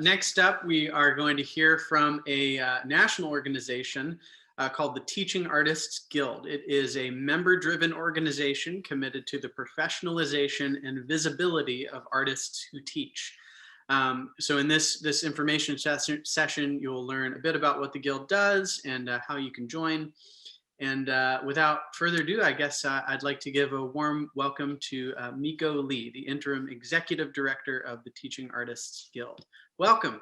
Next up, we are going to hear from a national organization called the Teaching Artists Guild. It is a member-driven organization committed to the professionalization and visibility of artists who teach. So in this information session, you'll learn a bit about what the Guild does and how you can join. And without further ado, I guess I'd like to give a warm welcome to Miko Lee, the Interim Executive Director of the Teaching Artists Guild. Welcome.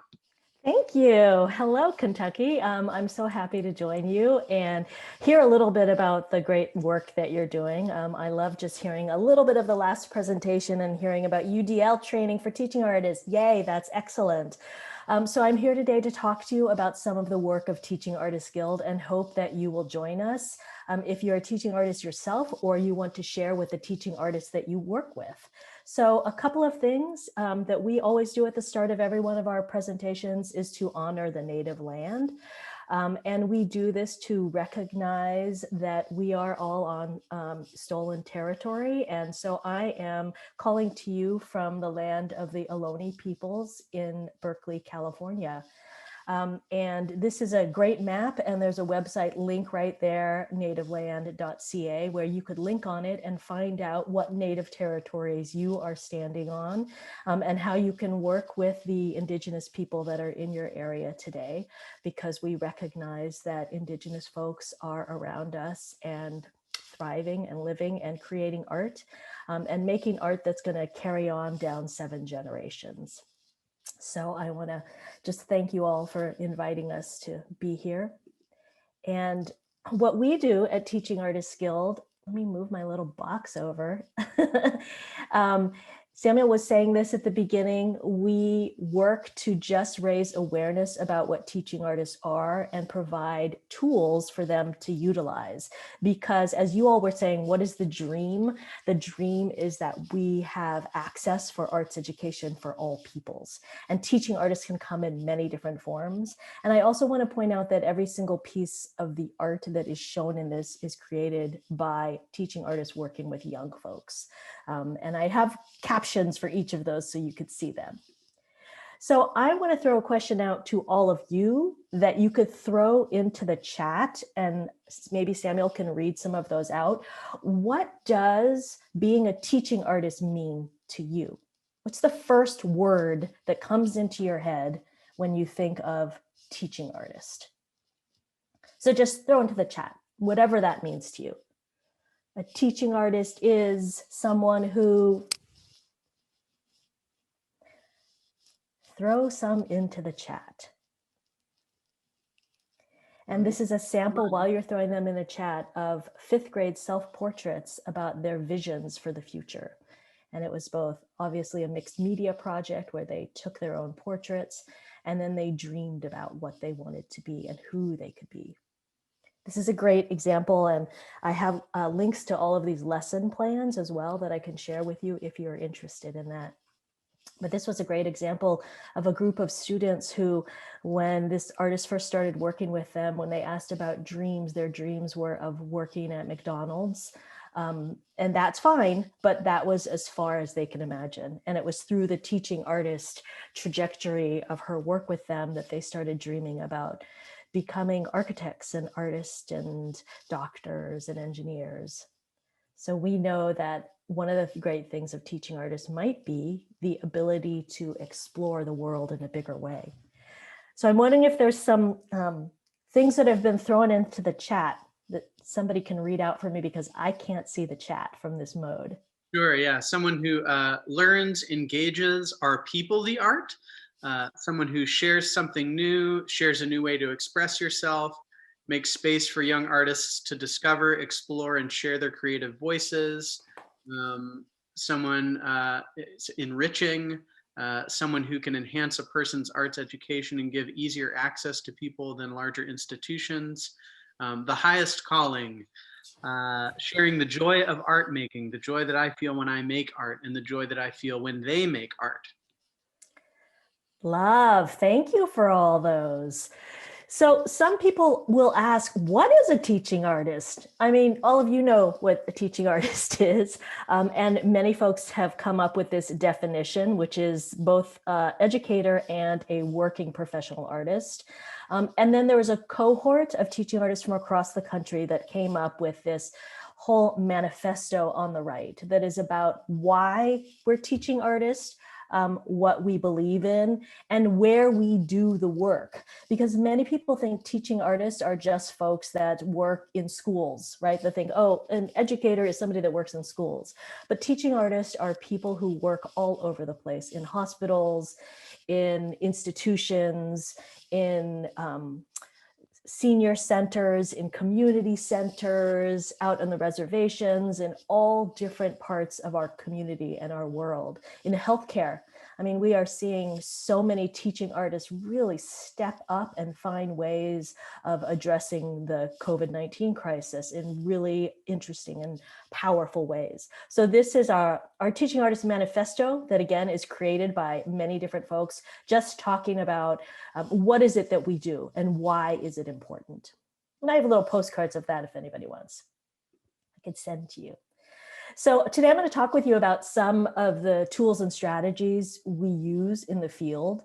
Thank you. Hello, Kentucky. I'm so happy to join you and hear a little bit about the great work that you're doing. I love just hearing a little bit of the last presentation and hearing about UDL training for teaching artists. Yay, that's excellent. So I'm here today to talk to you about some of the work of Teaching Artists Guild and hope that you will join us if you're a teaching artist yourself or you want to share with the teaching artists that you work with. So a couple of things that we always do at the start of every one of our presentations is to honor the native land. And we do this to recognize that we are all on stolen territory. And so I am calling to you from the land of the Ohlone peoples in Berkeley, California. And this is a great map, and there's a website link right there, nativeland.ca, where you could link on it and find out what native territories you are standing on and how you can work with the Indigenous people that are in your area today, because we recognize that Indigenous folks are around us and thriving and living and creating art and making art that's going to carry on down 7 generations. So I want to just thank you all for inviting us to be here. And what we do at Teaching Artists Guild, let me move my little box over. Samuel was saying this at the beginning, we work to just raise awareness about what teaching artists are and provide tools for them to utilize. Because as you all were saying, what is the dream? The dream is that we have access for arts education for all peoples. And teaching artists can come in many different forms. And I also want to point out that every single piece of the art that is shown in this is created by teaching artists working with young folks. And I have captions for each of those so you could see them. So I want to throw a question out to all of you that you could throw into the chat, and maybe Samuel can read some of those out. What does being a teaching artist mean to you? What's the first word that comes into your head when you think of teaching artist? So just throw into the chat, whatever that means to you. A teaching artist is someone who, throw some into the chat. And this is a sample while you're throwing them in the chat of 5th grade self-portraits about their visions for the future. And it was both obviously a mixed media project where they took their own portraits and then they dreamed about what they wanted to be and who they could be. This is a great example, and I have links to all of these lesson plans as well that I can share with you if you're interested in that. But this was a great example of a group of students who, when this artist first started working with them, when they asked about dreams, their dreams were of working at McDonald's. And that's fine, but that was as far as they can imagine. And it was through the teaching artist trajectory of her work with them that they started dreaming about becoming architects and artists and doctors and engineers. So we know that one of the great things of teaching artists might be the ability to explore the world in a bigger way. So I'm wondering if there's some things that have been thrown into the chat that somebody can read out for me, because I can't see the chat from this mode. Sure, yeah. Someone who learns, engages, are people the art? Someone who shares something new, shares a new way to express yourself, makes space for young artists to discover, explore, and share their creative voices. Someone enriching, someone who can enhance a person's arts education and give easier access to people than larger institutions. The highest calling, sharing the joy of art making, the joy that I feel when I make art and the joy that I feel when they make art. Love, thank you for all those. So some people will ask, what is a teaching artist? I mean, all of you know what a teaching artist is, and many folks have come up with this definition, which is both educator and a working professional artist. And then there was a cohort of teaching artists from across the country that came up with this whole manifesto on the right that is about why we're teaching artists, what we believe in, and where we do the work. Because many people think teaching artists are just folks that work in schools, right? They think, oh, an educator is somebody that works in schools. But teaching artists are people who work all over the place, in hospitals, in institutions, in senior centers, in community centers, out on the reservations, in all different parts of our community and our world, in healthcare. I mean, we are seeing so many teaching artists really step up and find ways of addressing the COVID-19 crisis in really interesting and powerful ways. So this is our Teaching Artist Manifesto that, again, is created by many different folks, just talking about what is it that we do and why is it important. And I have little postcards of that if anybody wants. I could send to you. So today I'm going to talk with you about some of the tools and strategies we use in the field.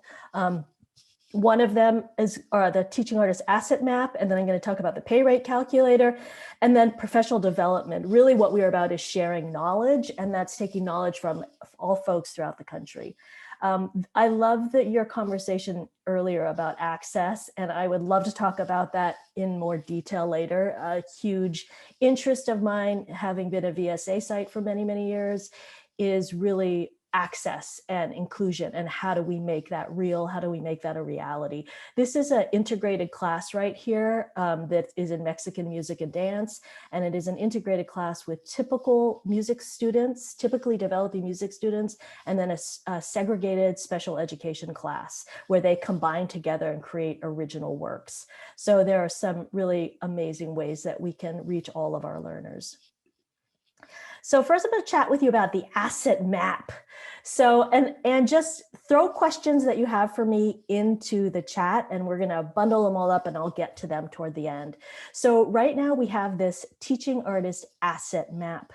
One of them is the Teaching Artist Asset Map, and then I'm going to talk about the pay rate calculator, and then professional development. Really what we're about is sharing knowledge, and that's taking knowledge from all folks throughout the country. I love that your conversation earlier about access, and I would love to talk about that in more detail later. A huge interest of mine, having been a VSA site for many, many years, is really access and inclusion, and how do we make that real? How do we make that a reality? This is an integrated class right here that is in Mexican music and dance, and it is an integrated class with typical music students, typically developing music students, and then a segregated special education class where they combine together and create original works. So there are some really amazing ways that we can reach all of our learners. So first I'm going to chat with you about the asset map. So, and just throw questions that you have for me into the chat, and we're going to bundle them all up and I'll get to them toward the end. So right now we have this Teaching Artist Asset Map,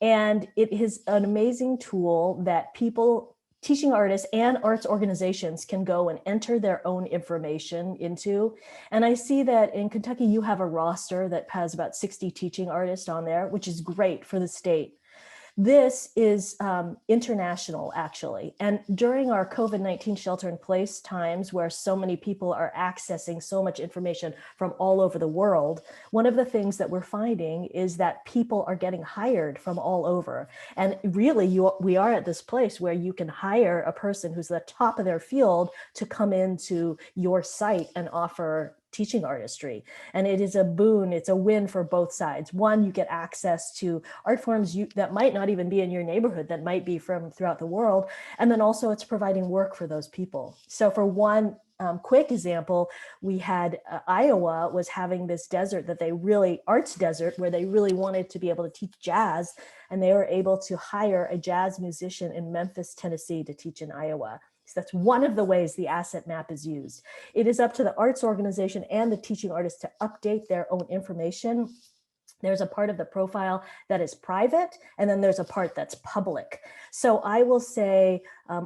and it is an amazing tool that teaching artists and arts organizations can go and enter their own information into. And I see that in Kentucky, you have a roster that has about 60 teaching artists on there, which is great for the state. This is international, actually. And during our COVID-19 shelter-in-place times, where so many people are accessing so much information from all over the world, one of the things that we're finding is that people are getting hired from all over. And really, we are at this place where you can hire a person who's the top of their field to come into your site and offer teaching artistry. And it is a boon, it's a win for both sides. One, you get access to art forms that might not even be in your neighborhood, that might be from throughout the world. And then also it's providing work for those people. So for one quick example, we had Iowa was having this desert that arts desert, where they really wanted to be able to teach jazz. And they were able to hire a jazz musician in Memphis, Tennessee to teach in Iowa. So that's one of the ways the asset map is used. It is up to the arts organization and the teaching artist to update their own information. There's a part of the profile that is private, and then there's a part that's public. So I will say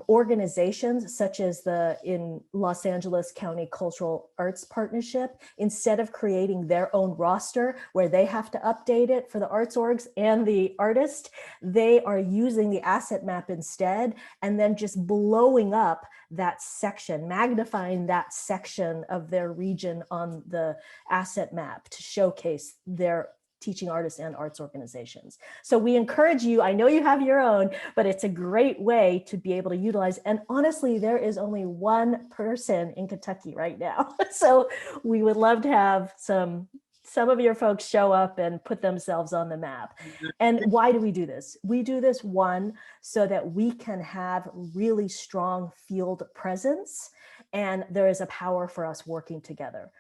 organizations such as in Los Angeles County Cultural Arts Partnership, instead of creating their own roster where they have to update it for the arts orgs and the artist, they are using the asset map instead, and then just blowing up that section, magnifying that section of their region on the asset map to showcase their teaching artists and arts organizations. So we encourage you, I know you have your own, but it's a great way to be able to utilize. And honestly, there is only one person in Kentucky right now. So we would love to have some of your folks show up and put themselves on the map. And why do we do this? We do this, one, so that we can have really strong field presence, and there is a power for us working together.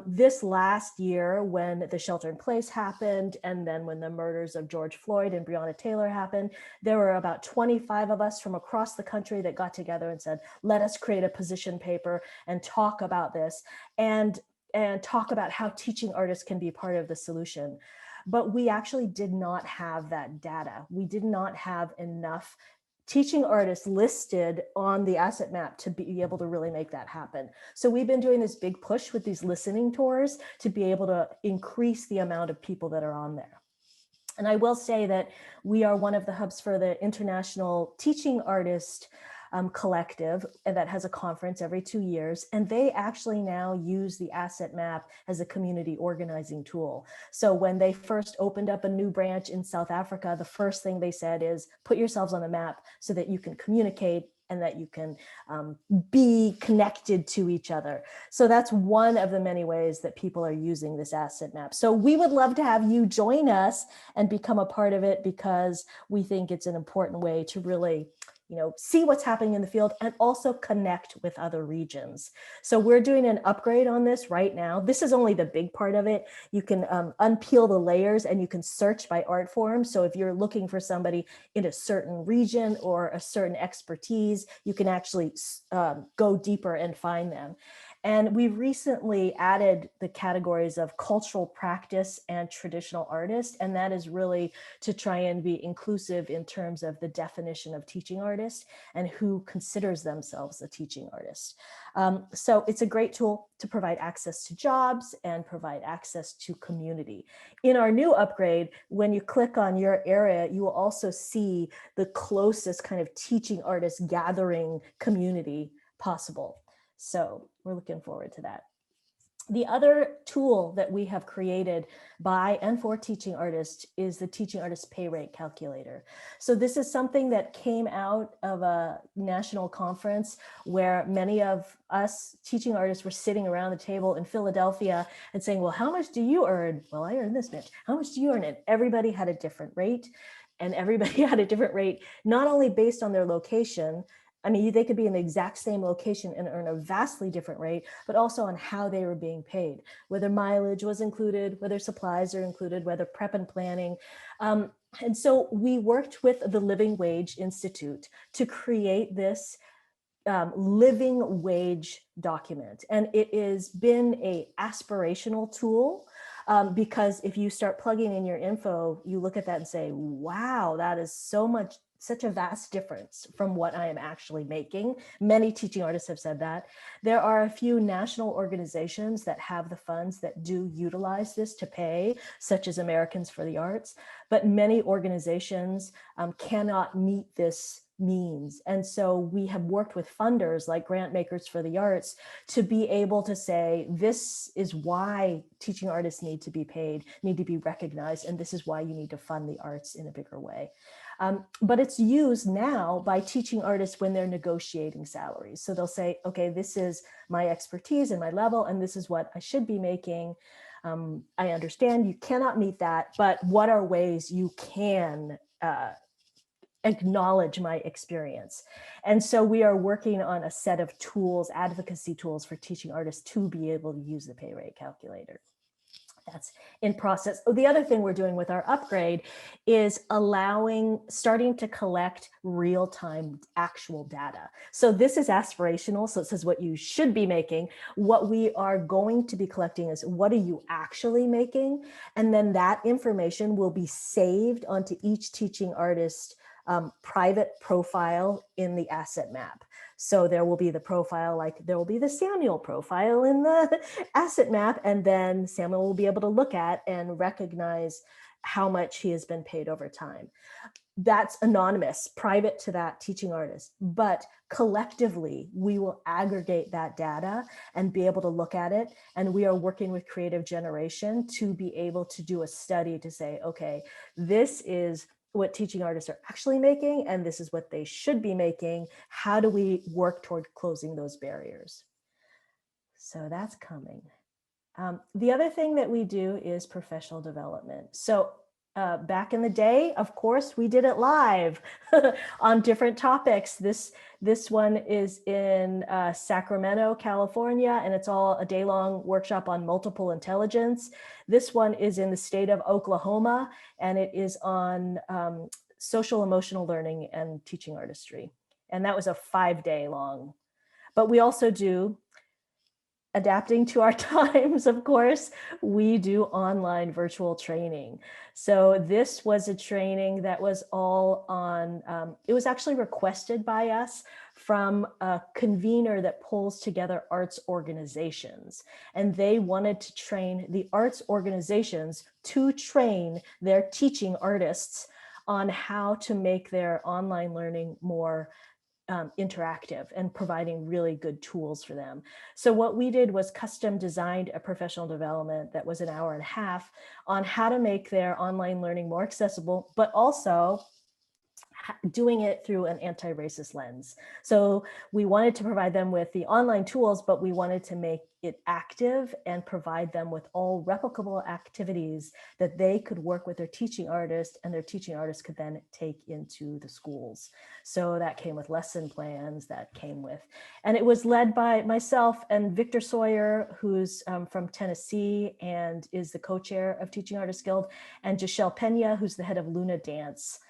This last year, when the shelter in place happened, and then when the murders of George Floyd and Breonna Taylor happened, there were about 25 of us from across the country that got together and said, let us create a position paper and talk about this. And and talk about how teaching artists can be part of the solution. But we actually did not have that data. We did not have enough teaching artists listed on the asset map to be able to really make that happen. So we've been doing this big push with these listening tours to be able to increase the amount of people that are on there. And I will say that we are one of the hubs for the International Teaching Artist Collective that has a conference every 2 years. And they actually now use the asset map as a community organizing tool. So when they first opened up a new branch in South Africa, the first thing they said is put yourselves on the map so that you can communicate and that you can be connected to each other. So that's one of the many ways that people are using this asset map. So we would love to have you join us and become a part of it, because we think it's an important way to really see what's happening in the field and also connect with other regions. So we're doing an upgrade on this right now. This is only the big part of it. You can unpeel the layers and you can search by art form. So if you're looking for somebody in a certain region or a certain expertise, you can actually go deeper and find them. And we recently added the categories of cultural practice and traditional artist. And that is really to try and be inclusive in terms of the definition of teaching artist and who considers themselves a teaching artist. So it's a great tool to provide access to jobs and provide access to community. In our new upgrade, when you click on your area, you will also see the closest kind of teaching artist gathering community possible. So we're looking forward to that. The other tool that we have created by and for teaching artists is the teaching artist pay rate calculator. So this is something that came out of a national conference where many of us teaching artists were sitting around the table in Philadelphia and saying, well, how much do you earn? Well, I earn this much. How much do you earn? And everybody had a different rate, and everybody had a different rate, not only based on their location. I mean, they could be in the exact same location and earn a vastly different rate, but also on how they were being paid, whether mileage was included, whether supplies are included, whether prep and planning. And so we worked with the Living Wage Institute to create this living wage document. And it has been an aspirational tool. Because if you start plugging in your info, you look at that and say, wow, that is such a vast difference from what I am actually making. Many teaching artists have said that. There are a few national organizations that have the funds that do utilize this to pay, such as Americans for the Arts, but many organizations cannot meet this means. And so we have worked with funders like Grant Makers for the Arts to be able to say, this is why teaching artists need to be paid, need to be recognized, and this is why you need to fund the arts in a bigger way. But it's used now by teaching artists when they're negotiating salaries. So they'll say, okay, this is my expertise and my level, and this is what I should be making. I understand you cannot meet that, but what are ways you can acknowledge my experience? And so we are working on a set of tools, advocacy tools for teaching artists to be able to use the pay rate calculator. That's in process. Oh, the other thing we're doing with our upgrade is starting to collect real-time actual data. So this is aspirational. So it says what you should be making. What we are going to be collecting is what are you actually making? And then that information will be saved onto each teaching artist private profile in the asset map. So there will be the profile, like there will be the Samuel profile in the asset map, and then Samuel will be able to look at and recognize how much he has been paid over time. That's anonymous, private to that teaching artist, but collectively we will aggregate that data and be able to look at it. And we are working with Creative Generation to be able to do a study to say, okay, this is what teaching artists are actually making, and this is what they should be making. How do we work toward closing those barriers? So that's coming. The other thing that we do is professional development. So back in the day, of course, we did it live on different topics. This one is in Sacramento, California, and it's all a day-long workshop on multiple intelligence. This one is in the state of Oklahoma, and it is on social emotional learning and teaching artistry. And that was a 5-day long. But we also do adapting to our times, of course, we do online virtual training. So this was a training that was all on, it was actually requested by us from a convener that pulls together arts organizations. And they wanted to train the arts organizations to train their teaching artists on how to make their online learning more interactive and providing really good tools for them. So what we did was custom designed a professional development that was an hour and a half on how to make their online learning more accessible, but also doing it through an anti-racist lens. So we wanted to provide them with the online tools, but we wanted to make it active and provide them with all replicable activities that they could work with their teaching artist, and their teaching artists could then take into the schools. So that came with lesson plans, and it was led by myself and Victor Sawyer, who's from Tennessee and is the co-chair of Teaching Artists Guild, and Giselle Pena, who's the head of Luna Dance.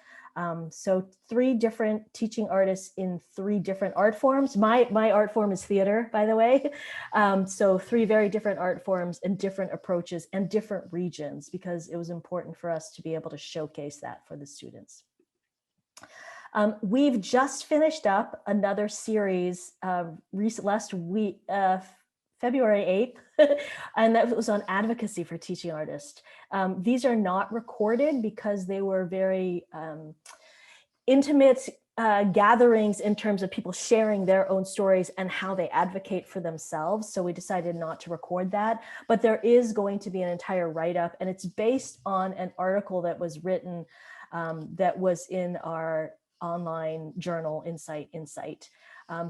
So 3 different teaching artists in 3 different art forms. My art form is theater, by the way. So 3 very different art forms and different approaches and different regions, because it was important for us to be able to showcase that for the students. We've just finished up another series last week, February 8th, and that was on advocacy for teaching artists. These are not recorded because they were very intimate gatherings in terms of people sharing their own stories and how they advocate for themselves. So we decided not to record that, but there is going to be an entire write-up, and it's based on an article that was written that was in our online journal, Insight.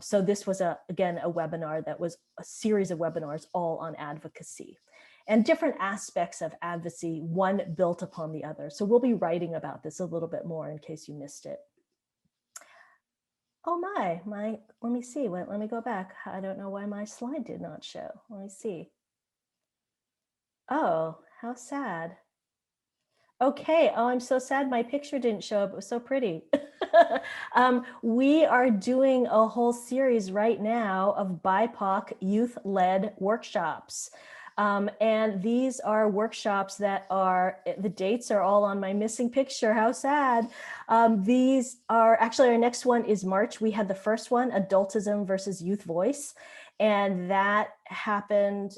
So this was, again, a webinar that was a series of webinars all on advocacy and different aspects of advocacy, one built upon the other. So we'll be writing about this a little bit more in case you missed it. Oh let me see, let me go back. I don't know why my slide did not show. Let me see. Oh, how sad. Okay, oh, I'm so sad my picture didn't show up. It was so pretty. We are doing a whole series right now of BiPAC youth-led workshops. And these are workshops that are, the dates are all on my missing picture, how sad. These are, actually our next one is March. We had the first one, Adultism versus Youth Voice. And that happened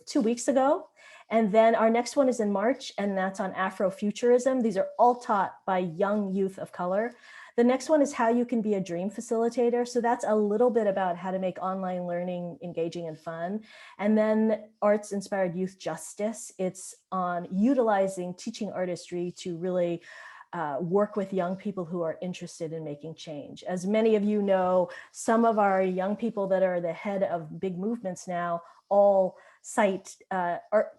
2 weeks ago. And then our next one is in March, and that's on Afrofuturism. These are all taught by young youth of color. The next one is how you can be a dream facilitator. So that's a little bit about how to make online learning engaging and fun. And then arts inspired youth justice. It's on utilizing teaching artistry to really work with young people who are interested in making change. As many of you know, some of our young people that are the head of big movements now all cite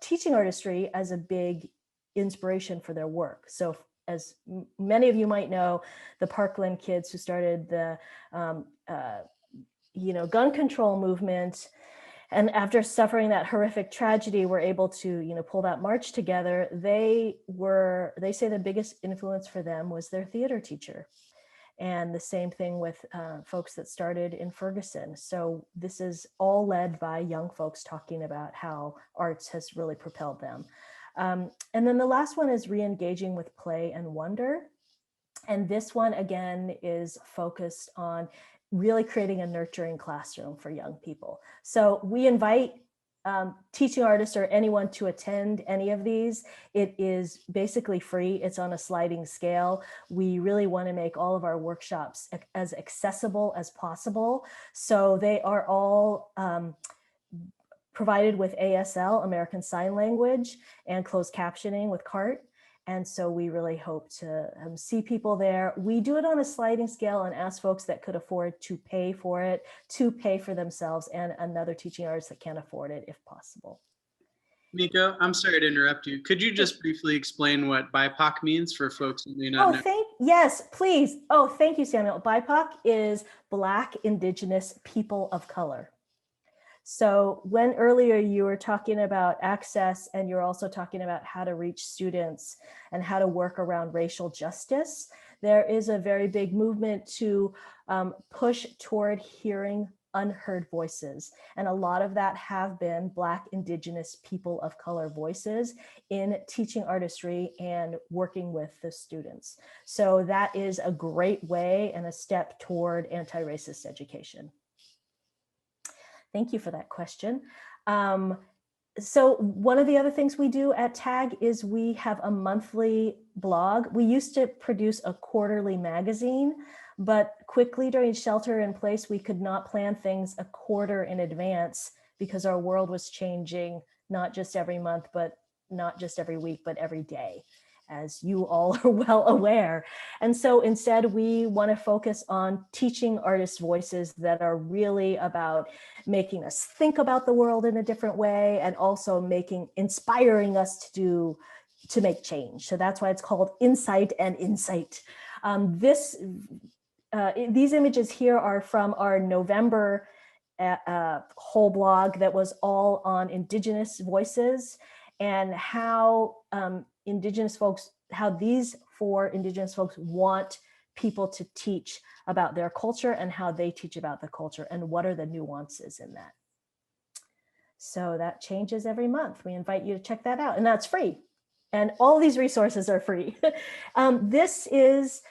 teaching artistry as a big inspiration for their work. So as many of you might know, the Parkland kids who started the gun control movement, and after suffering that horrific tragedy, were able to pull that march together. They say the biggest influence for them was their theater teacher. And the same thing with folks that started in Ferguson. So this is all led by young folks talking about how arts has really propelled them. And then the last one is re-engaging with play and wonder. And this one, again, is focused on really creating a nurturing classroom for young people. So we invite teaching artists or anyone to attend any of these. It is basically free. It's on a sliding scale. We really want to make all of our workshops as accessible as possible. So they are all provided with ASL, American Sign Language, and closed captioning with CART. And so we really hope to see people there. We do it on a sliding scale and ask folks that could afford to pay for it, to pay for themselves, and another teaching artist that can't afford it if possible. Miko, I'm sorry to interrupt you. Could you just briefly explain what BiPAC means for folks who may not know? Yes, please. Oh, thank you, Samuel. BiPAC is Black, Indigenous, People of Color. So when earlier you were talking about access, and you're also talking about how to reach students and how to work around racial justice, there is a very big movement to push toward hearing unheard voices. And a lot of that have been Black, Indigenous, people of color voices in teaching artistry and working with the students. So that is a great way and a step toward anti-racist education. Thank you for that question. So one of the other things we do at TAG is we have a monthly blog. We used to produce a quarterly magazine, but quickly during shelter in place, we could not plan things a quarter in advance because our world was changing, not just every month, but not just every week, but every day, as you all are well aware. And so instead, we want to focus on teaching artists' voices that are really about making us think about the world in a different way, and also inspiring us to make change. So that's why it's called Insight and Insight. These images here are from our November whole blog that was all on Indigenous voices and how these 4 Indigenous folks want people to teach about their culture and how they teach about the culture and what are the nuances in that. So that changes every month. We invite you to check that out, and that's free. And all these resources are free. This is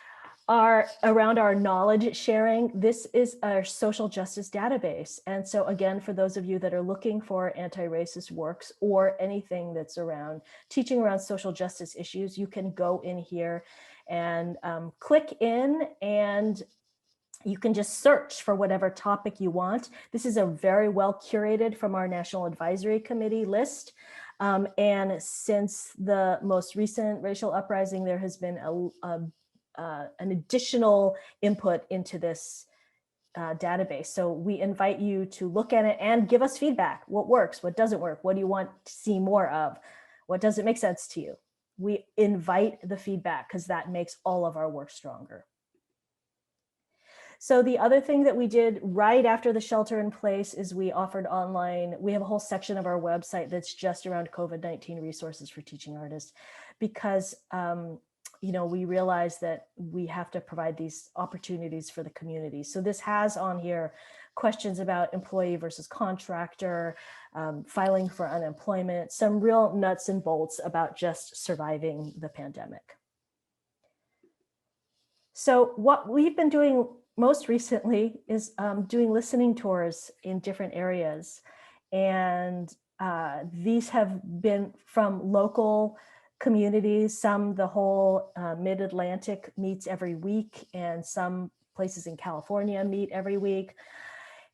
around our knowledge sharing. This is our social justice database. And so again, for those of you that are looking for anti-racist works or anything that's around teaching around social justice issues, you can go in here and click in, and you can just search for whatever topic you want. This is a very well curated from our National Advisory Committee list. And since the most recent racial uprising, there has been an additional input into this database. So we invite you to look at it and give us feedback. What works, what doesn't work? What do you want to see more of? What doesn't make sense to you? We invite the feedback because that makes all of our work stronger. So the other thing that we did right after the shelter in place is we offered online, we have a whole section of our website that's just around COVID-19 resources for teaching artists, because we realize that we have to provide these opportunities for the community. So this has on here questions about employee versus contractor, filing for unemployment, some real nuts and bolts about just surviving the pandemic. So what we've been doing most recently is doing listening tours in different areas. And these have been from local communities. Some, the whole mid-Atlantic meets every week, and some places in California meet every week.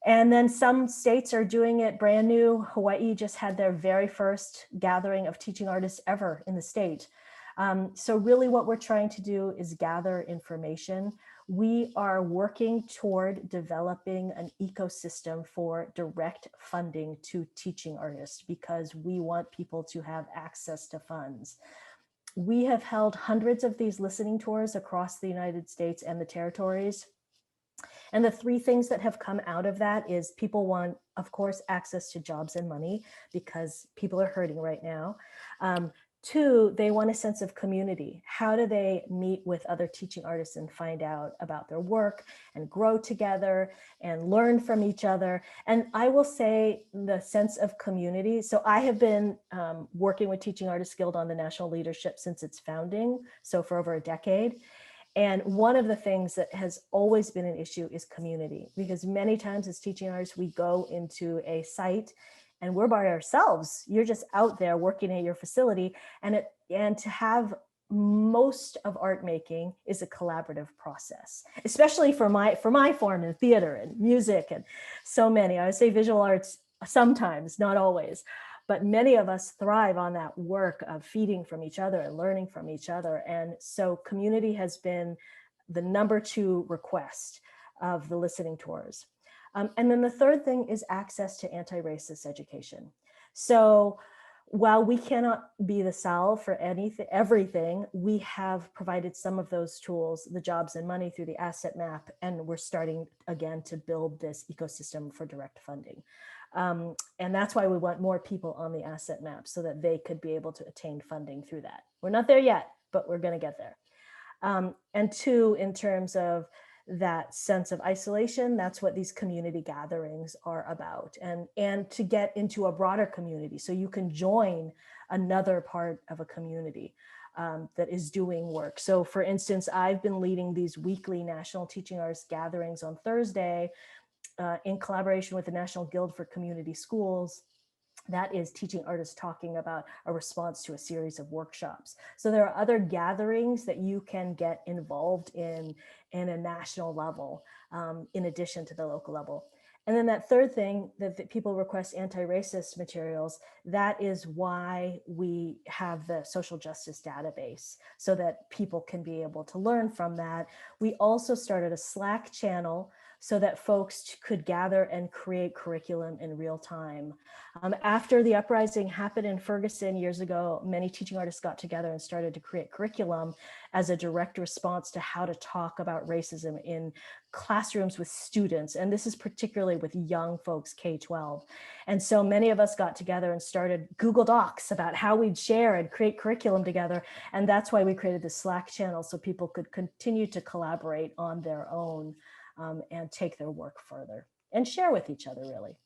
And then some states are doing it brand new. Hawaii just had their very first gathering of teaching artists ever in the state. So really what we're trying to do is gather information. We are working toward developing an ecosystem for direct funding to teaching artists because we want people to have access to funds. We have held hundreds of these listening tours across the United States and the territories. And the 3 things that have come out of that is people want, of course, access to jobs and money because people are hurting right now. 2, they want a sense of community. How do they meet with other teaching artists and find out about their work and grow together and learn from each other? And I will say the sense of community. So I have been working with Teaching Artists Guild on the national leadership since its founding, so for over a decade. And one of the things that has always been an issue is community, because many times as teaching artists, we go into a site and we're by ourselves. You're just out there working at your facility, and to have most of art making is a collaborative process, especially for my form in theater and music and so many. I would say visual arts sometimes, not always, but many of us thrive on that work of feeding from each other and learning from each other. And so community has been the number 2 request of the listening tours. And then the third thing is access to anti-racist education. So while we cannot be the salve for everything, we have provided some of those tools, the jobs and money through the asset map, and we're starting again to build this ecosystem for direct funding. And that's why we want more people on the asset map so that they could be able to attain funding through that. We're not there yet, but we're going to get there. And 2, in terms of that sense of isolation. That's what these community gatherings are about, and to get into a broader community so you can join another part of a community that is doing work. So for instance, I've been leading these weekly National Teaching Artists gatherings on Thursday in collaboration with the National Guild for Community Schools. That is teaching artists talking about a response to a series of workshops. So there are other gatherings that you can get involved in a national level, in addition to the local level. And then that third thing that people request anti-racist materials, that is why we have the social justice database, so that people can be able to learn from that. We also started a Slack channel so that folks could gather and create curriculum in real time. After the uprising happened in Ferguson years ago, many teaching artists got together and started to create curriculum as a direct response to how to talk about racism in classrooms with students. And this is particularly with young folks, K-12. And so many of us got together and started Google Docs about how we'd share and create curriculum together. And that's why we created the Slack channel, so people could continue to collaborate on their own and take their work further and share with each other, really.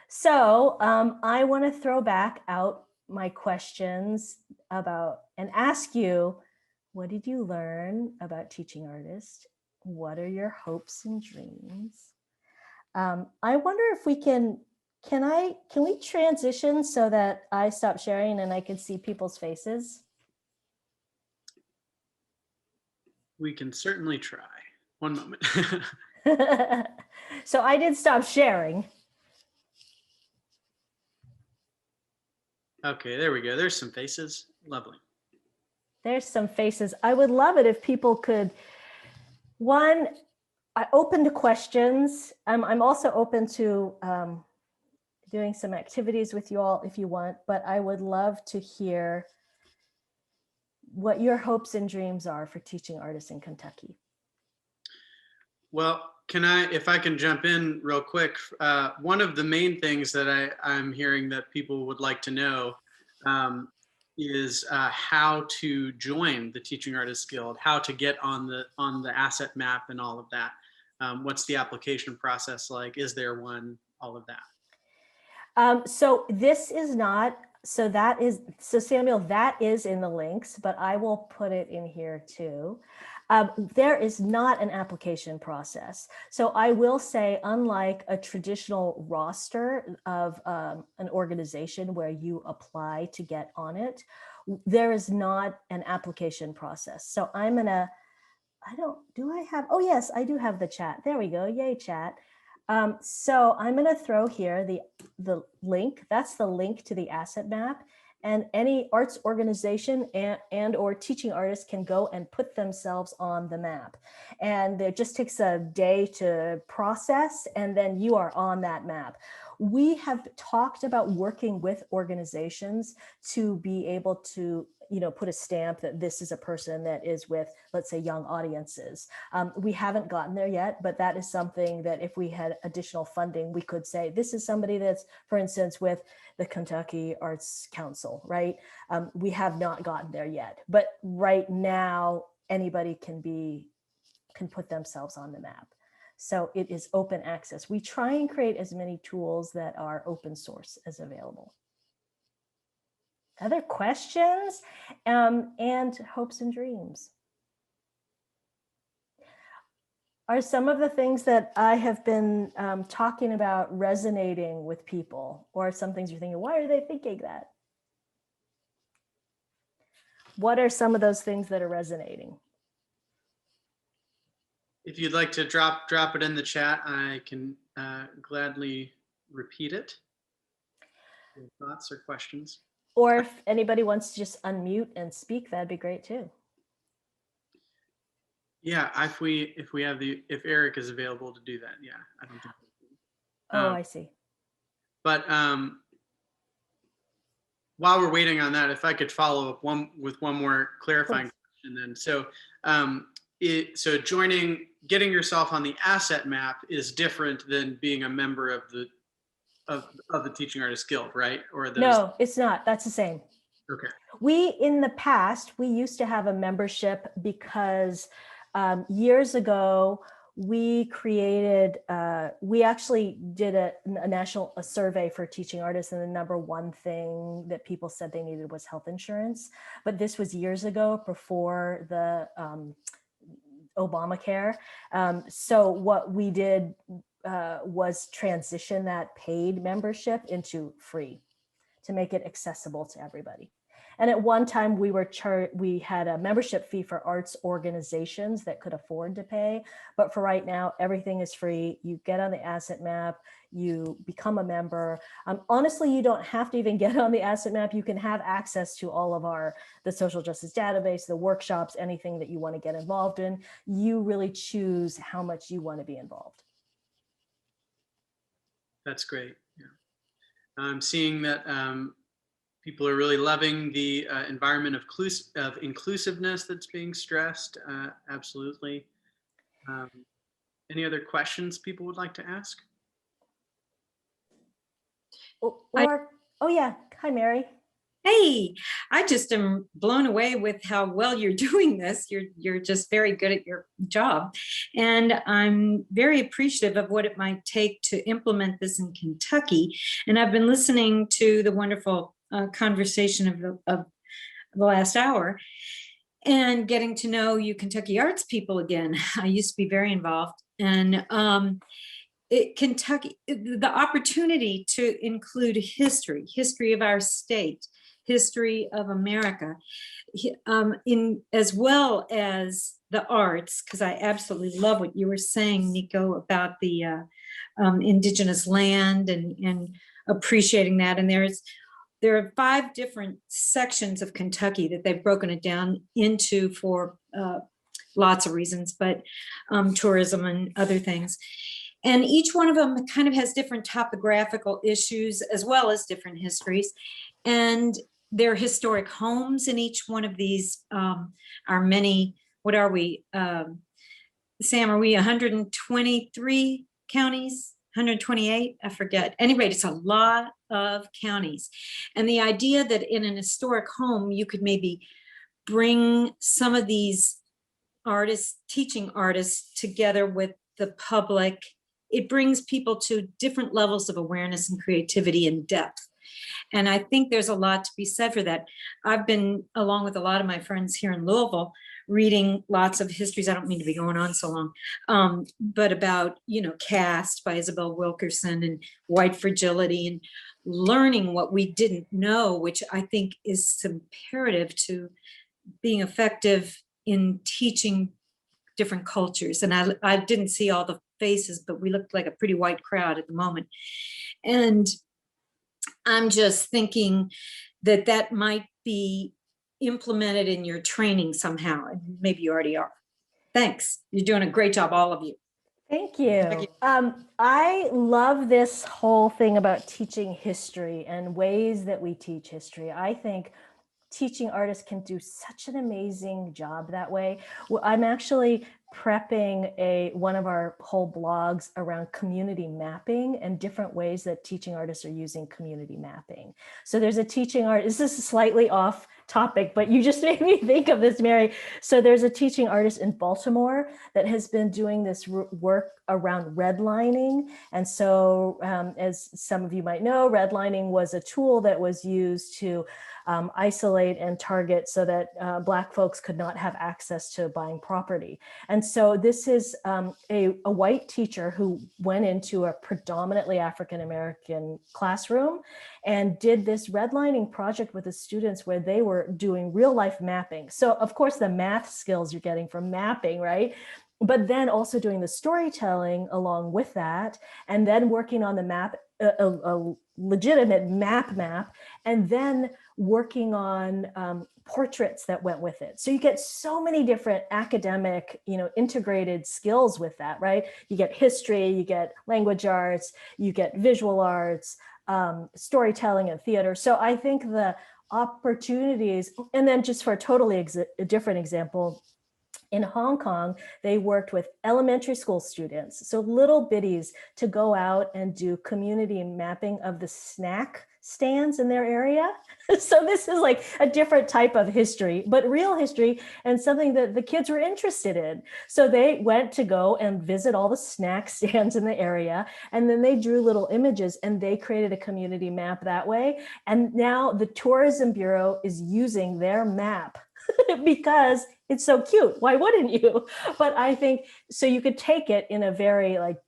So I want to throw back out my questions about and ask you, what did you learn about teaching artists? What are your hopes and dreams? I wonder if we can we transition so that I stop sharing and I can see people's faces? We can certainly try. One moment. So I did stop sharing. Okay, there we go. There's some faces. Lovely. There's some faces. I would love it if people could, one, I open to questions. I'm also open to doing some activities with you all if you want, but I would love to hear what your hopes and dreams are for teaching artists in Kentucky. Well, if I can jump in real quick, one of the main things that I'm hearing that people would like to know is how to join the Teaching Artists Guild, how to get on the asset map and all of that. What's the application process like? Is there one? All of that. So this is not, so Samuel, that is in the links, but I will put it in here too. There is not an application process. So I will say, unlike a traditional roster of an organization where you apply to get on it, there is not an application process. So I'm gonna, oh yes, I do have the chat. There we go, yay chat. So I'm gonna throw here the link, that's the link to the asset map. And any arts organization and or teaching artists can go and put themselves on the map. And it just takes a day to process, and then you are on that map. We have talked about working with organizations to be able to put a stamp that this is a person that is with, let's say, young audiences. We haven't gotten there yet, but that is something that if we had additional funding, we could say, this is somebody that's, for instance, with the Kentucky Arts Council, right? We have not gotten there yet, but right now, anybody can put themselves on the map. So it is open access. We try and create as many tools that are open source as available. Other questions and hopes and dreams? Are some of the things that I have been talking about resonating with people, or some things you're thinking, why are they thinking that? What are some of those things that are resonating? If you'd like to drop it in the chat, I can gladly repeat it. Any thoughts or questions? Or if anybody wants to just unmute and speak, that'd be great too. Yeah, if Eric is available to do that, yeah, I don't think. I see. But while we're waiting on that, if I could follow up with one more clarifying question, then getting yourself on the asset map is different than being a member of the Teaching Artists Guild, right? Or those... No, it's not. That's the same. Okay. In the past, we used to have a membership because Years ago, we created, we actually did a national survey for teaching artists, and the number one thing that people said they needed was health insurance. But this was years ago, before the Obamacare. So what we did was transition that paid membership into free to make it accessible to everybody. And at one time we had a membership fee for arts organizations that could afford to pay. But for right now, everything is free. You get on the asset map, you become a member. Honestly, you don't have to even get on the asset map. You can have access to all of the social justice database, the workshops, anything that you want to get involved in. You really choose how much you want to be involved. That's great. Yeah. I'm seeing that people are really loving the environment of inclusiveness that's being stressed. Absolutely. Any other questions people would like to ask? Oh yeah, hi Mary. Hey, I just am blown away with how well you're doing this. You're just very good at your job. And I'm very appreciative of what it might take to implement this in Kentucky. And I've been listening to the wonderful conversation of the last hour and getting to know you Kentucky arts people again. I used to be very involved. And Kentucky, the opportunity to include history of our state, history of America, in as well as the arts, because I absolutely love what you were saying, Miko, about the indigenous land and appreciating that. And there are 5 different sections of Kentucky that they've broken it down into for lots of reasons, but tourism and other things. And each one of them kind of has different topographical issues as well as different histories. And there are historic homes in each one of these. Are many, what are we, Sam, are we 123 counties? 128? I forget. Anyway, it's a lot of counties. And the idea that in an historic home, you could maybe bring some of these artists, teaching artists, together with the public, it brings people to different levels of awareness and creativity and depth. And I think there's a lot to be said for that. I've been, along with a lot of my friends here in Louisville, reading lots of histories. I don't mean to be going on so long, but about, Caste by Isabel Wilkerson and white fragility, and learning what we didn't know, which I think is imperative to being effective in teaching different cultures. And I didn't see all the faces, but we looked like a pretty white crowd at the moment. And I'm just thinking that might be implemented in your training somehow. And maybe you already are. Thanks. You're doing a great job, all of you. Thank you. I love this whole thing about teaching history and ways that we teach history. I think teaching artists can do such an amazing job that way. I'm actually prepping one of our whole blogs around community mapping and different ways that teaching artists are using community mapping. So there's a teaching artist, this is slightly off topic, but you just made me think of this, Mary. So there's a teaching artist in Baltimore that has been doing this work around redlining. And so as some of you might know, redlining was a tool that was used to isolate and target so that Black folks could not have access to buying property. And so this is a white teacher who went into a predominantly African-American classroom and did this redlining project with the students where they were doing real life mapping. So of course the math skills you're getting from mapping, right? But then also doing the storytelling along with that, and then working on the map, a legitimate map, and then working on portraits that went with it. So you get so many different academic, integrated skills with that, right? You get history, you get language arts, you get visual arts, storytelling and theater. So I think the opportunities, and then just for a totally different example, In Hong Kong, they worked with elementary school students, so little bitties, to go out and do community mapping of the snack stands in their area. So this is like a different type of history, but real history and something that the kids were interested in. So they went to go and visit all the snack stands in the area, and then they drew little images and they created a community map that way. And now the Tourism Bureau is using their map because it's so cute. Why wouldn't you? But I think, so you could take it in a very like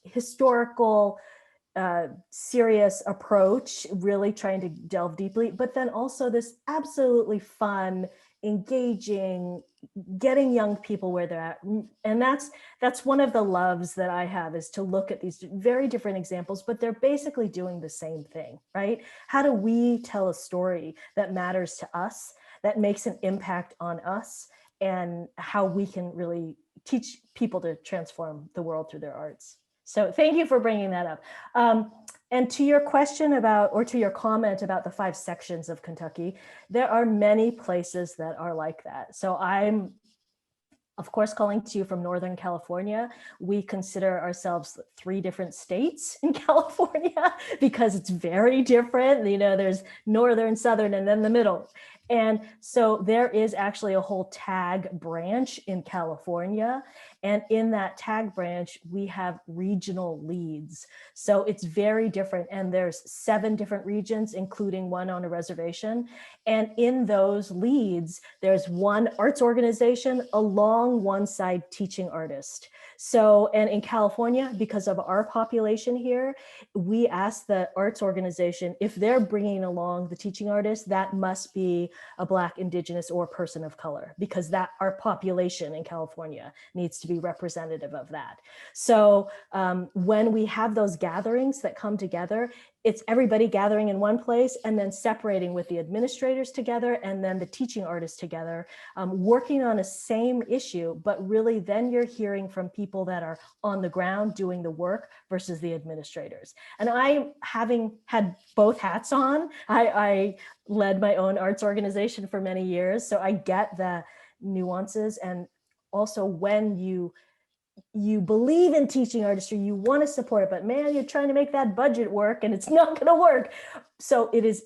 historical, serious approach, really trying to delve deeply, but then also this absolutely fun, engaging, getting young people where they're at. And that's one of the loves that I have, is to look at these very different examples, but they're basically doing the same thing, right? How do we tell a story that matters to us, that makes an impact on us, and how we can really teach people to transform the world through their arts? So thank you for bringing that up. And to your question about, or to your comment about the 5 sections of Kentucky, there are many places that are like that. So I'm, of course, calling to you from Northern California. We consider ourselves 3 different states in California because it's very different. You know, there's northern, southern, and then the middle. And so there is actually a whole tag branch in California. And in that tag branch, we have regional leads. So it's very different. And there's 7 different regions, including one on a reservation. And in those leads, there's one arts organization along one side teaching artist. So, and in California, because of our population here, we ask the arts organization, if they're bringing along the teaching artist, that must be a Black, Indigenous, or person of color, because that our population in California needs to be representative of that. So when we have those gatherings that come together, it's everybody gathering in one place and then separating with the administrators together and then the teaching artists together, working on a same issue, but really then you're hearing from people that are on the ground doing the work versus the administrators. And I, having had both hats on, I led my own arts organization for many years, so I get the nuances. And also when you believe in teaching artistry, you want to support it, but man, you're trying to make that budget work and it's not going to work. So it is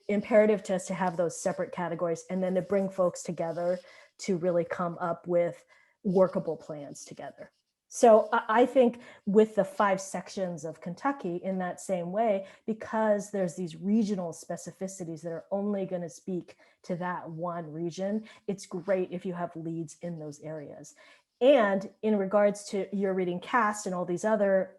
imperative to us to have those separate categories and then to bring folks together to really come up with workable plans together. So I think with the 5 sections of Kentucky in that same way, because there's these regional specificities that are only going to speak to that one region, it's great if you have leads in those areas. And in regards to your reading cast and all these other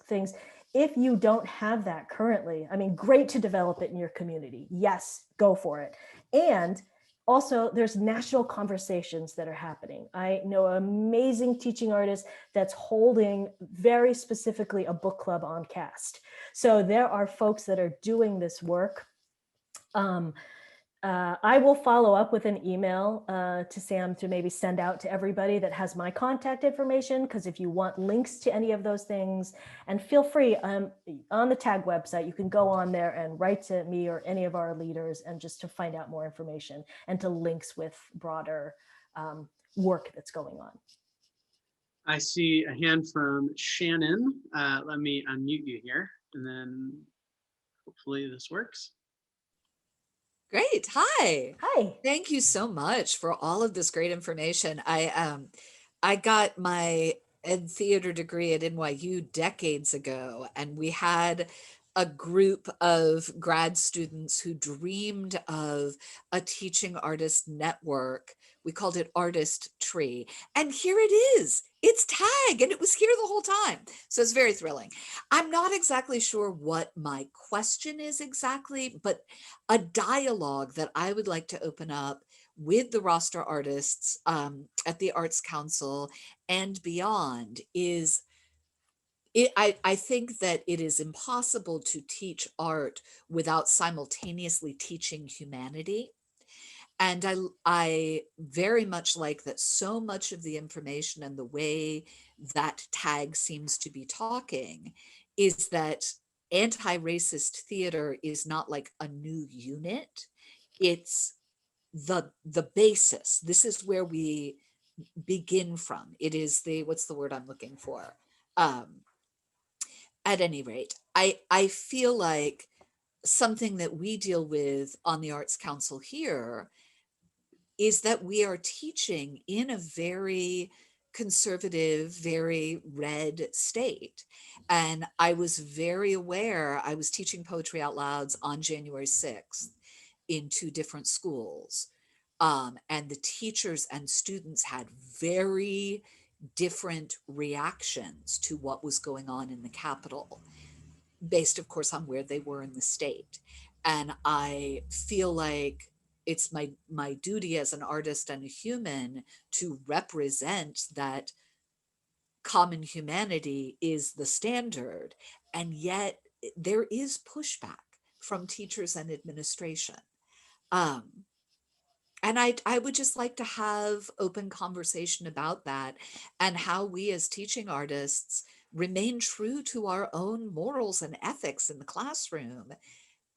things, if you don't have that currently, I mean, great to develop it in your community. Yes, go for it. And also, there's national conversations that are happening. I know an amazing teaching artist that's holding very specifically a book club on cast. So there are folks that are doing this work. I will follow up with an email to Sam to maybe send out to everybody that has my contact information, because if you want links to any of those things, and feel free on the TAG website, you can go on there and write to me or any of our leaders and just to find out more information and to links with broader work that's going on. I see a hand from Shannon. Let me unmute you here, and then hopefully this works. Great. Hi. Hi. Thank you so much for all of this great information. I got my ed theater degree at NYU decades ago, and we had a group of grad students who dreamed of a teaching artist network. We called it Artist Tree. And here it is. It's TAG, and it was here the whole time. So it's very thrilling. I'm not exactly sure what my question is exactly, but a dialogue that I would like to open up with the roster artists at the Arts Council and beyond is, I think that it is impossible to teach art without simultaneously teaching humanity. And I very much like that so much of the information and the way that TAG seems to be talking is that anti-racist theater is not like a new unit. It's the basis. This is where we begin from. It is the, what's the word I'm looking for? At any rate, I feel like something that we deal with on the Arts Council here is that we are teaching in a very conservative, very red state. And I was very aware, I was teaching Poetry Out Louds on January 6th in 2 different schools. And the teachers and students had very different reactions to what was going on in the Capitol, based, of course, on where they were in the state. And I feel like it's my duty as an artist and a human to represent that common humanity is the standard. And yet there is pushback from teachers and administration. And I would just like to have open conversation about that, and how we as teaching artists remain true to our own morals and ethics in the classroom,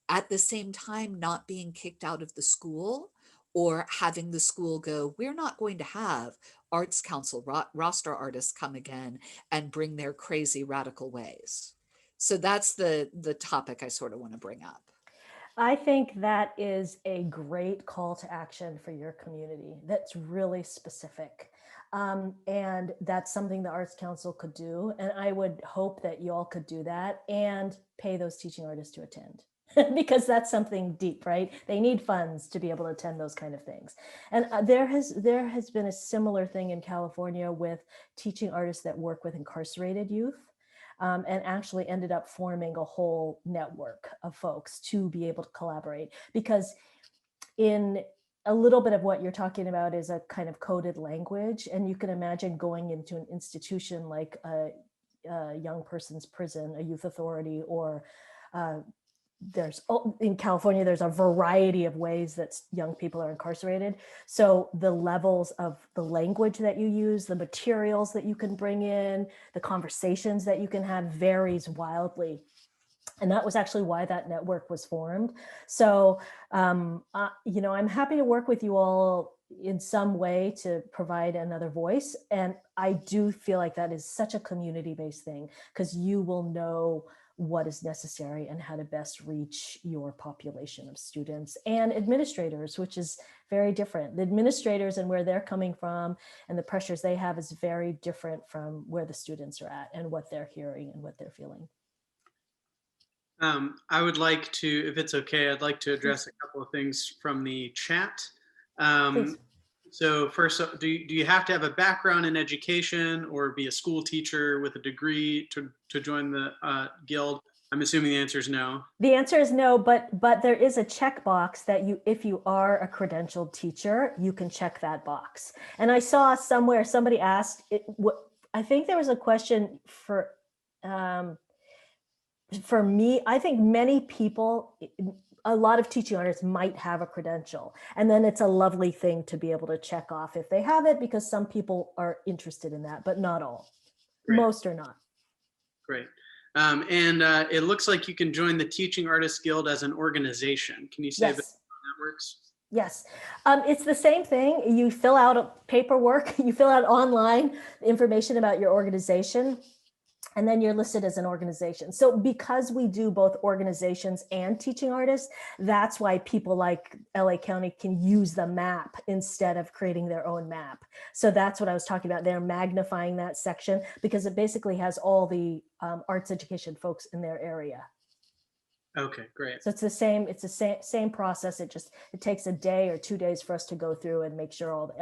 at the same time not being kicked out of the school or having the school go, we're not going to have Arts Council roster artists come again and bring their crazy radical ways. So that's the topic I sort of want to bring up. I think that is a great call to action for your community. That's really specific. And that's something the Arts Council could do. And I would hope that you all could do that and pay those teaching artists to attend. Because that's something deep, right? They need funds to be able to attend those kind of things. And there has been a similar thing in California with teaching artists that work with incarcerated youth. And actually ended up forming a whole network of folks to be able to collaborate, because in a little bit of what you're talking about is a kind of coded language, and you can imagine going into an institution like a young person's prison, a youth authority, or in California, there's a variety of ways that young people are incarcerated. So the levels of the language that you use, the materials that you can bring in, the conversations that you can have varies wildly. And that was actually why that network was formed. So, I'm happy to work with you all in some way to provide another voice. And I do feel like that is such a community-based thing, because you will know what is necessary and how to best reach your population of students and administrators, which is very different. The administrators and where they're coming from and the pressures they have is very different from where the students are at and what they're hearing and what they're feeling. I would like to, if it's okay, I'd like to address a couple of things from the chat. So first, do you have to have a background in education or be a school teacher with a degree to join the guild? I'm assuming the answer is no. The answer is no, but there is a checkbox that if you are a credentialed teacher, you can check that box. And I saw somewhere somebody asked, I think there was a question for me. I think many people, a lot of teaching artists might have a credential, and then it's a lovely thing to be able to check off if they have it, because some people are interested in that, but not all. Great. Most are not. Great. And it looks like you can join the Teaching Artists Guild as an organization. Can you say yes. how that works? Yes, it's the same thing. You fill out paperwork, you fill out online information about your organization, and then you're listed as an organization. So because we do both organizations and teaching artists, that's why people like LA County can use the map instead of creating their own map. So that's what I was talking about. They're magnifying that section because it basically has all the arts education folks in their area. Okay, great. So it's the same process. It takes a day or 2 days for us to go through and make sure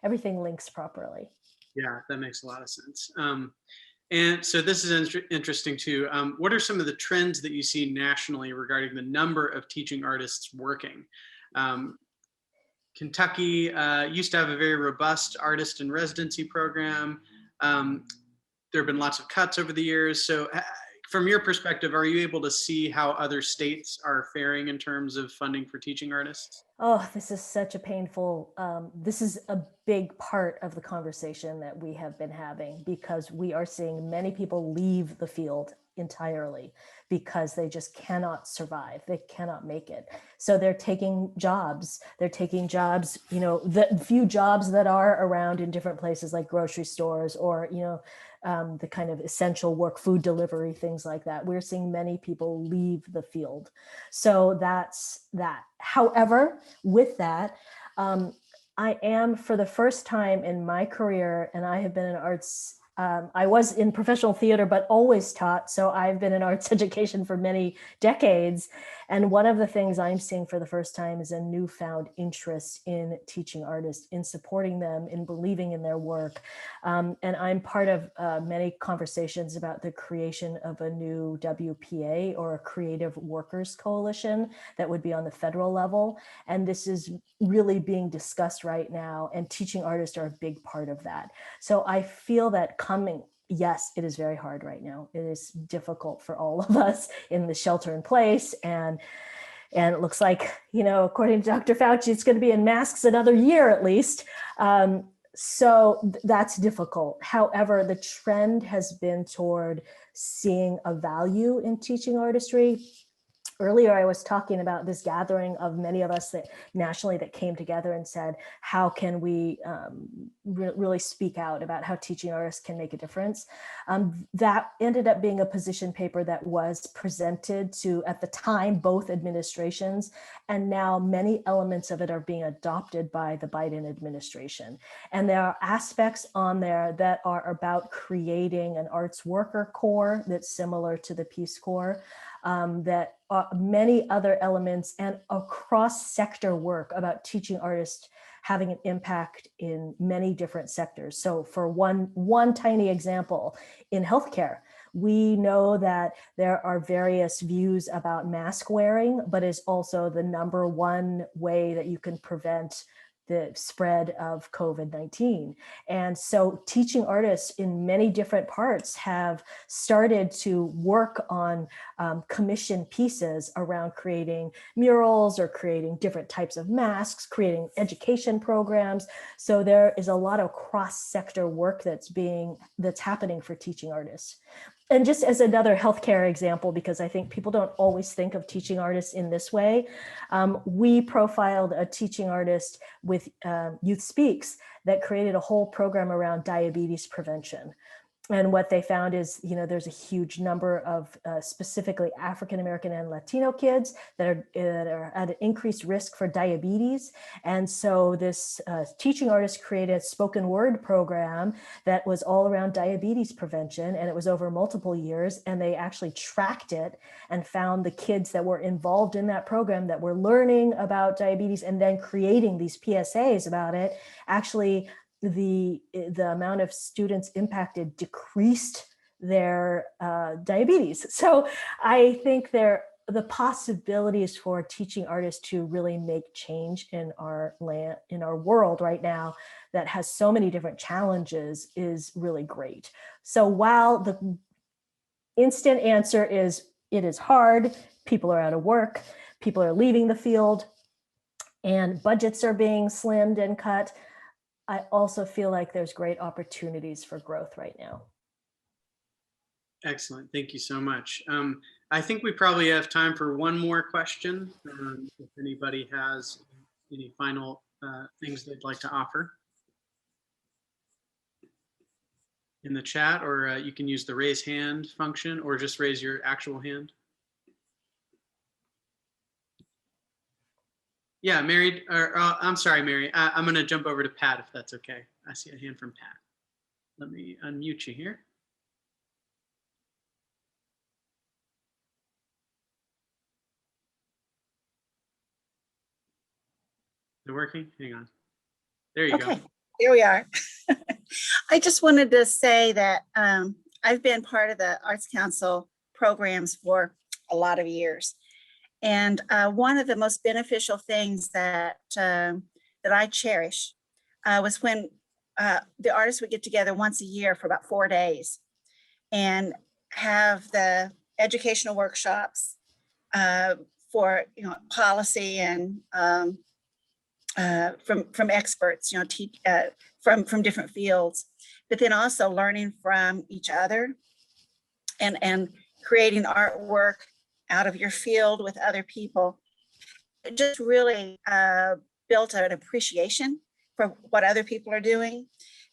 everything links properly. Yeah, that makes a lot of sense. And so this is interesting too. What are some of the trends that you see nationally regarding the number of teaching artists working? Kentucky used to have a very robust artist in residency program. There have been lots of cuts over the years. So from your perspective, are you able to see how other states are faring in terms of funding for teaching artists? Oh, this is such a painful, this is a big part of the conversation that we have been having, because we are seeing many people leave the field entirely because they just cannot survive. They cannot make it. So they're taking jobs. They're taking jobs, you know, the few jobs that are around in different places like grocery stores or, you know, the kind of essential work, food delivery, things like that. We're seeing many people leave the field. So that's that. However, with that, I am, for the first time in my career, and I have been in arts, I was in professional theater, but always taught. So I've been in arts education for many decades. And one of the things I'm seeing for the first time is a newfound interest in teaching artists, in supporting them, in believing in their work. And I'm part of many conversations about the creation of a new WPA, or a Creative Workers Coalition, that would be on the federal level. And this is really being discussed right now, and teaching artists are a big part of that. So I feel that coming, yes, it is very hard right now. It is difficult for all of us in the shelter in place, and it looks like, you know, according to Dr. Fauci, it's going to be in masks another year at least. So that's difficult. However, the trend has been toward seeing a value in teaching artistry. Earlier, I was talking about this gathering of many of us that nationally that came together and said, how can we really speak out about how teaching artists can make a difference? That ended up being a position paper that was presented to, at the time, both administrations, and now many elements of it are being adopted by the Biden administration. And there are aspects on there that are about creating an arts worker corps that's similar to the Peace Corps. That many other elements, and across sector work about teaching artists having an impact in many different sectors. So for one tiny example, in healthcare, we know that there are various views about mask wearing, but is also the number one way that you can prevent the spread of COVID-19. And so teaching artists in many different parts have started to work on commission pieces around creating murals or creating different types of masks, creating education programs. So there is a lot of cross-sector work that's happening for teaching artists. And just as another healthcare example, because I think people don't always think of teaching artists in this way, we profiled a teaching artist with Youth Speaks that created a whole program around diabetes prevention. And what they found is, you know, there's a huge number of specifically African-American and Latino kids that are at an increased risk for diabetes. And so this teaching artist created a spoken word program that was all around diabetes prevention. And it was over multiple years. And they actually tracked it and found the kids that were involved in that program that were learning about diabetes and then creating these PSAs about it. Actually, the amount of students impacted decreased their diabetes. So I think the possibilities for teaching artists to really make change in our land, in our world right now that has so many different challenges is really great. So while the instant answer is it is hard, people are out of work, people are leaving the field, and budgets are being slimmed and cut, I also feel like there's great opportunities for growth right now. Excellent. Thank you so much. I think we probably have time for one more question. If anybody has any final things they'd like to offer in the chat, or you can use the raise hand function, or just raise your actual hand. Yeah, Mary, I'm sorry, Mary. I'm going to jump over to Pat if that's okay. I see a hand from Pat. Let me unmute you here. Is it working? Hang on. There you go. Okay, here we are. I just wanted to say that I've been part of the Arts Council programs for a lot of years. And one of the most beneficial things that I cherish was when the artists would get together once a year for about 4 days and have the educational workshops for policy and from experts, from different fields, but then also learning from each other and creating artwork out of your field with other people. It just really built an appreciation for what other people are doing.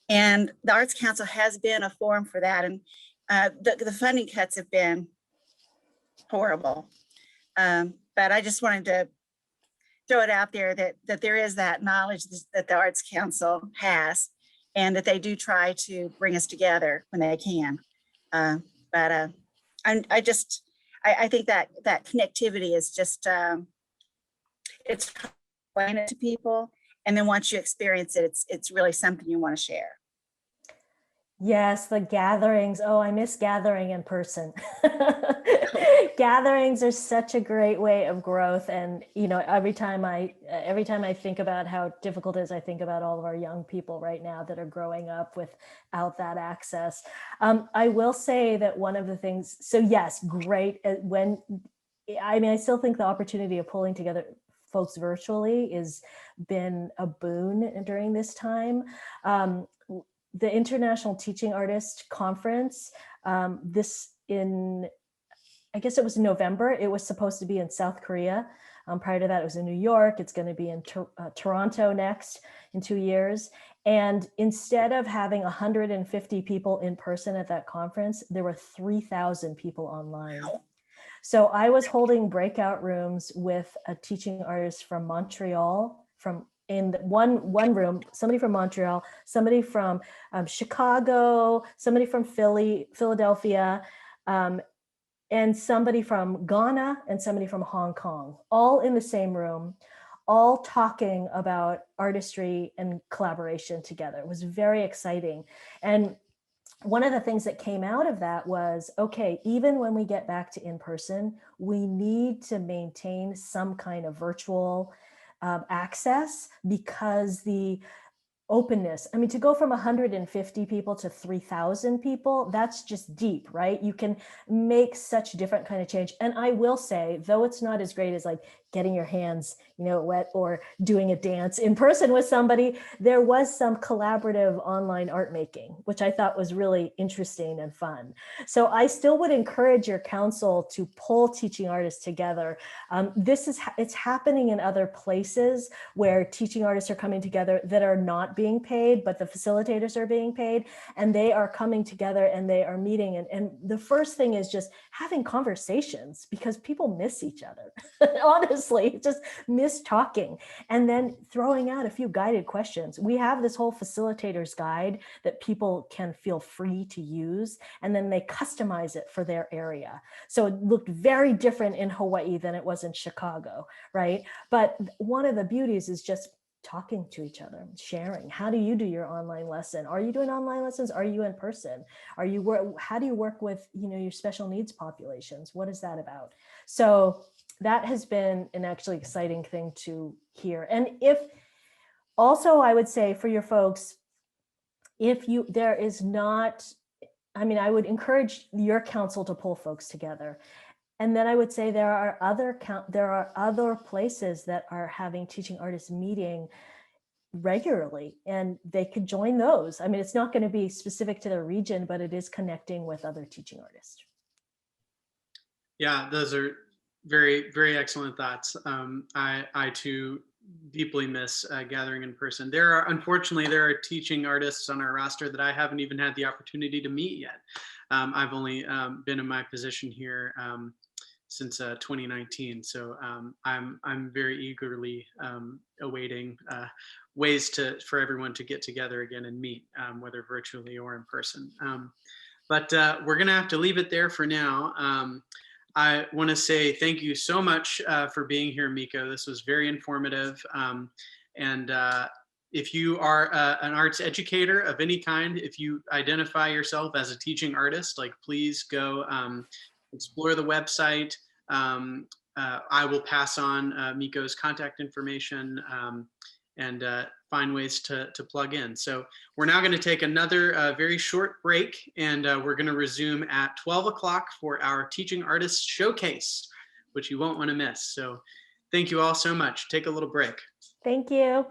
And the Arts Council has been a forum for that. And the funding cuts have been horrible. But I just wanted to throw it out there that there is that knowledge that the Arts Council has, and that they do try to bring us together when they can. But I think that connectivity is just, it's explain it to people. And then once you experience it, it's really something you want to share. Yes, the gatherings. Oh, I miss gathering in person. Gatherings are such a great way of growth. And, you know, every time I think about how difficult it is, I think about all of our young people right now that are growing up without that access. I will say that one of the things, so yes, great. I still think the opportunity of pulling together folks virtually has been a boon during this time. The International Teaching Artist Conference, I guess it was in November. It was supposed to be in South Korea. Prior to that, it was in New York. It's going to be in Toronto next in 2 years. And instead of having 150 people in person at that conference, there were 3,000 people online. So I was holding breakout rooms with a teaching artist from Montreal, in one room, somebody from Montreal, somebody from Chicago, somebody from Philadelphia, and somebody from Ghana and somebody from Hong Kong, all in the same room, all talking about artistry and collaboration together. It was very exciting. And one of the things that came out of that was, okay, even when we get back to in-person, we need to maintain some kind of virtual access, because the openness, to go from 150 people to 3,000 people, that's just deep, right? You can make such different kind of change. And I will say, though it's not as great as like getting your hands, wet or doing a dance in person with somebody, there was some collaborative online art making, which I thought was really interesting and fun. So I still would encourage your council to pull teaching artists together. It's happening in other places where teaching artists are coming together that are not being paid, but the facilitators are being paid, and they are coming together and they are meeting. And the first thing is just having conversations, because people miss each other. Honestly, just miss talking. And then throwing out a few guided questions. We have this whole facilitator's guide that people can feel free to use, and then they customize it for their area. So it looked very different in Hawaii than it was in Chicago, right? But one of the beauties is just talking to each other, sharing. How do you do your online lesson? Are you doing online lessons? Are you in person? How do you work with, your special needs populations? What is that about? So that has been an actually exciting thing to hear. And I would say for your folks, I would encourage your council to pull folks together. And then I would say there are other places that are having teaching artists meeting regularly, and they could join those. It's not going to be specific to their region, but it is connecting with other teaching artists. Yeah, those are very, very excellent thoughts. I too deeply miss gathering in person. Unfortunately, there are teaching artists on our roster that I haven't even had the opportunity to meet yet. I've only been in my position here since 2019. So I'm very eagerly awaiting ways for everyone to get together again and meet, whether virtually or in person. But we're gonna have to leave it there for now. I want to say thank you so much for being here, Miko. This was very informative. And if you are an arts educator of any kind, if you identify yourself as a teaching artist, please go explore the website. I will pass on Miko's contact information and find ways to plug in. So we're now going to take another very short break, and we're going to resume at 12 o'clock for our Teaching Artists Showcase, which you won't want to miss. So thank you all so much. Take a little break. Thank you.